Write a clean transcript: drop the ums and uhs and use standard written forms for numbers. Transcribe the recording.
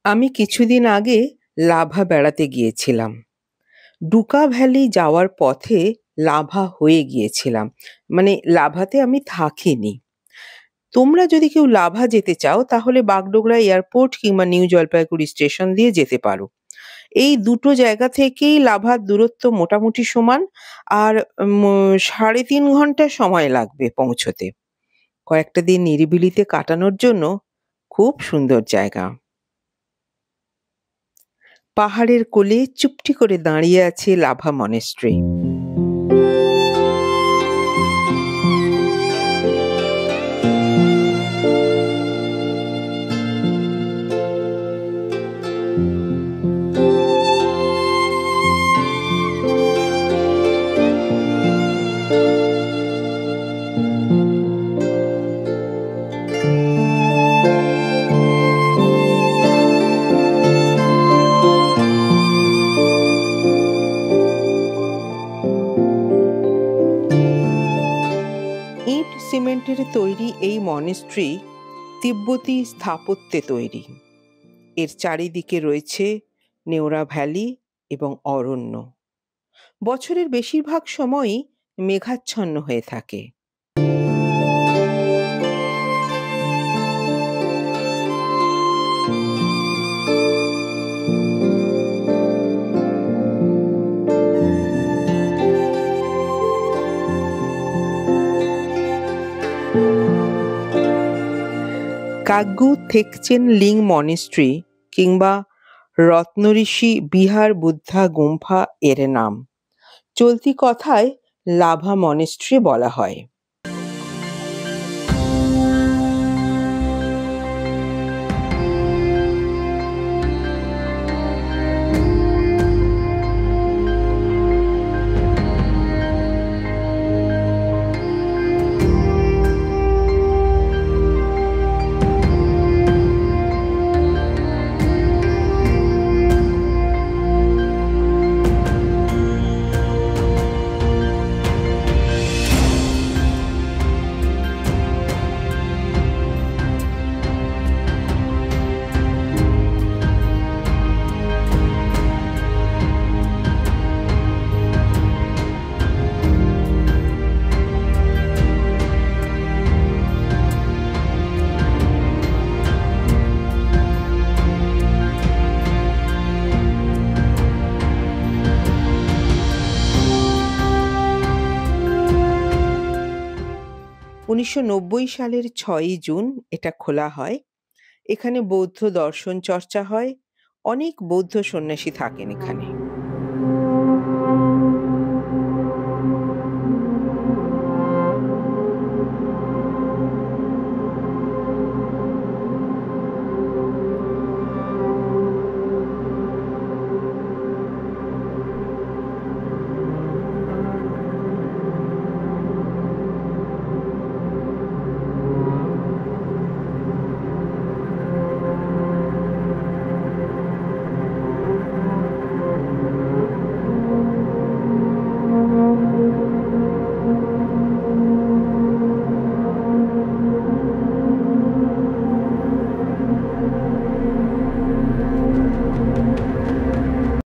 আমি কিছুদিন আগে লাভা বেড়াতে গিয়েছিলাম। ডুকা ভ্যালি যাওয়ার পথে লাভা হয়ে গিয়েছিলাম। মানে লাভাতে আমি থাকিনি। তোমরা যদি কেউ লাভা যেতে চাও তাহলে বাগডোগরা এয়ারপোর্ট কিংবা নিউ জলপাইগুড়ি স্টেশন দিয়ে যেতে পারো। এই দুটো জায়গা থেকেই লাভার দূরত্ব মোটামুটি সমান। আর 3.5 ঘন্টা সময় লাগবে পৌঁছোতে। কয়েকটা দিন নিরিবিলিতে কাটানোর জন্য খুব সুন্দর জায়গা। পাহাড়ের কোলে চুপটি করে দাঁড়িয়ে আছে লাভা মনেস্ট্রি। ইট সিমেন্টের তৈরি এই মনেস্ট্রি তিব্বতী স্থাপত্যে তৈরি। এর চারিদিকে রয়েছে নেওরা ভ্যালি এবং অরণ্য। বছরের বেশিরভাগ সময়ই মেঘাচ্ছন্ন হয়ে থাকে। কাগ্যু থেকচেন লিং মনেস্ট্রি কিংবা রত্নঋষি বিহার বুদ্ধা গুম্ফা এর নাম। চলতি কথায় লাভা মনেস্ট্রি বলা হয়। সালের 6ই জুন এটা খোলা হয়। এখানে বৌদ্ধ দর্শন চর্চা হয়। অনেক বৌদ্ধ সন্ন্যাসী থাকেন এখানে।